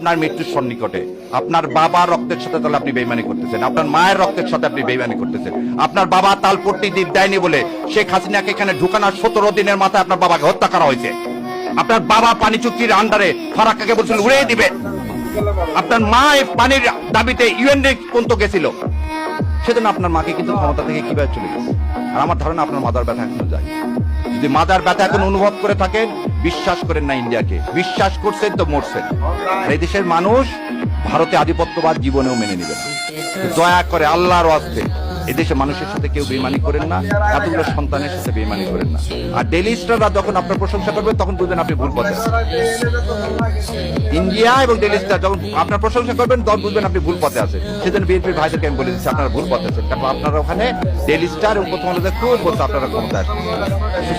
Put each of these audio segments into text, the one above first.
আপনার মৃত্যুর সন্নিকটে। আপনার বাবার রক্তের সাথে তাহলে আপনি বেইমানি করতেছেন, আপনার মায়ের রক্তের সাথে আপনি বেইমানি করতেছেন। আপনার বাবা তালপট্টি দ্বীপ দেয়নি বলে শেখ হাসিনাকে এখানে ঢুকানোর 17 দিনের মাথায় আপনার বাবাকে হত্যা করা হয়েছে। আপনার বাবা পানি চুক্তির আন্ডারে ফারাক্কাকে বলছিল উড়িয়ে দিবে। আপনার মা এই পানির দাবিতে ইউএন পর্যন্ত গেছিল। সেদিন আপনার মাকে কিন্তু ক্ষমতা থেকে কিভাবে চলে গেছে। আর আমার ধারণা আপনার মাথার ব্যথা এখনো যায়। যদি মাথার ব্যথা এখন অনুভব করে থাকেন, বিশ্বাস করেন না ইন্ডিয়াকে, বিশ্বাস করছেন তো মরছেন। এই দেশের মানুষ ভারতে আধিপত্যবাদ জীবনেও মেনে নেবে না। দয়া করে আল্লাহর ওয়াস্তে এদেশে মানুষের সাথে কেউ বেইমানি করেন না, এতগুলো সন্তানের সাথে বেইমানি করেন না। আর ডেইলি স্টাররা যখন আপনার প্রশংসা করবে তখন বুঝবেন আপনি ভুল পথে আছেন। ইন্ডিয়া এবং ডেইলি স্টার যখন আপনার প্রশংসা করবেন তখন বুঝবেন আপনি ভুল পথে আছেন। সেজন্য বিএনপির ভাইদেরকে আমি বলে দিচ্ছি আপনারা ভুল পথে আছেন। কারণ আপনারা ওখানে ডেইলি স্টার এবং প্রথম আলোতে খুব বলতে আপনারা ক্ষমতা আসছেন।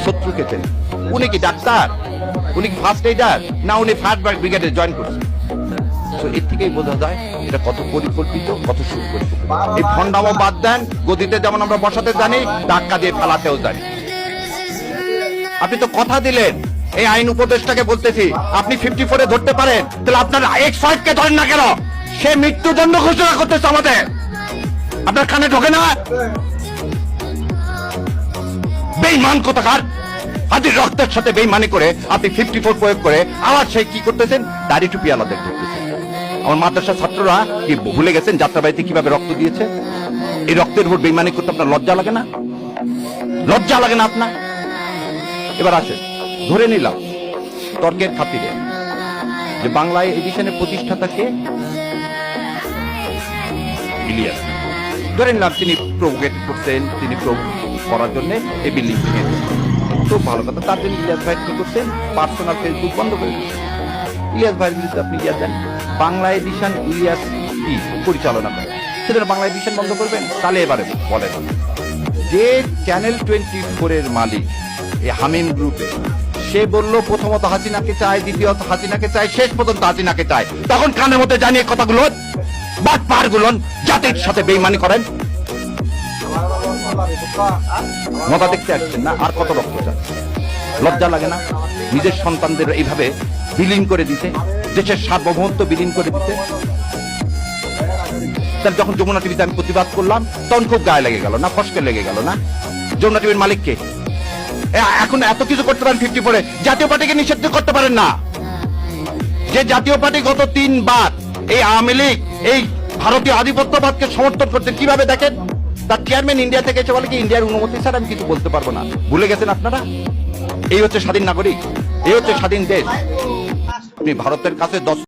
শত্রুকে চেন। উনি কি ডাক্তার? উনি কি ফার্স্ট এইডার? না উনি ফায়ার ব্রিগেডে জয়েন করছেন? এর থেকেই বোঝা যায় এটা কত পরিকল্পিত, কত সুপরিকল্পিত। এই ভণ্ডামো বাদ দেন, গদিতে যেমন আমরা বসাতে জানি, ধাক্কা দিয়ে ফেলাতেও জানি। আপনি তো কথা দিলেন, এই আইন উপদেষ্টাকে বলতেছি আপনি 54-এ ধরতে পারেন, তাহলে আপনার এক্স-5 ধরেন না কেন? সে মৃত্যুদণ্ড ঘোষণা করতেছে আমাদের, আপনার কানে ঢোকে না? বেঈমান কোথাকার! হাতির রক্তের সাথে বেঈমানি করে আপনি 54 প্রয়োগ করে আবার সেই কি করতেছেন? দাড়ি টুপি আলাদা করতেছেন। আমার মাদ্রাসার ছাত্ররা কি ভুলে গেছেন যাত্রাবাড়িতে কিভাবে রক্ত দিয়েছে? এই রক্তের উপর বেঈমানি করতে আপনার লজ্জা লাগে না? লজ্জা লাগে না আপনার? এবার আসেন, ধরে নিলাম তর্কের খাতিরে যে বাংলায় এডিশনের প্রতিষ্ঠাতাকে ইলিয়াস, ধরে নিলাম তিনি প্রভোকেট করতেন, তিনি করার জন্য এই বিল্ডিং ভেঙে দিয়েছেন। খুব ভালো কথা। তার জন্য ইলিয়াস ভাই কি করছেন? পার্সোনাল ফেসবুক বন্ধ করে দিচ্ছেন। ইলিয়াস ভাইয়ের বিরুদ্ধে আপনি ইয়া দেন, বাংলা এডিশন ইলিয়াস কি পরিচালনা করে, সেজন্য বাংলা এডিশন বন্ধ করবেন? তাহলে এবারে বলেন, যে চ্যানেল 24-এর মালিক এই হামিম গ্রুপে, সে বলল প্রথমত হাসিনাকে চায়, দ্বিতীয়ত হাসিনাকে চায়, শেষ পর্যন্ত হাসিনাকে চায়, তখন কানের মধ্যে জানিয়ে কথাগুলো বাটপার গুলো জাতির সাথে বেইমানি করেন। মজা দেখতে আসছেন না? আর কত রক্ত চান? লজ্জা লাগে না? নিজের সন্তানদের এইভাবে বিলীন করে দিতে, দেশের সার্বভৌমত্ব বিলীন করে দিতে। তার যখন যমুনা টিভিতে আমি প্রতিবাদ করলাম তখন খুব গায়ে লেগে গেল না? ফসকে লেগে গেল না? যমুনা টিভির মালিককে এখন এত কিছু করতে পারেন 54-এ, জাতীয় পার্টিকে নিষিদ্ধ করতে পারেন না? যে জাতীয় পার্টি গত 3 বার এই আওয়ামী লীগ, এই ভারতীয় আধিপত্যবাদকে সমর্থন করছেন, কিভাবে দেখেন? তার চেয়ারম্যান ইন্ডিয়া থেকে এসে বলে কি ইন্ডিয়ার অনুমতি ছাড়া আমি কিছু বলতে পারবো না। ভুলে গেছেন আপনারা? এই হচ্ছে স্বাধীন নাগরিক, এই হচ্ছে স্বাধীন দেশ। আপনি ভারতের কাছে 10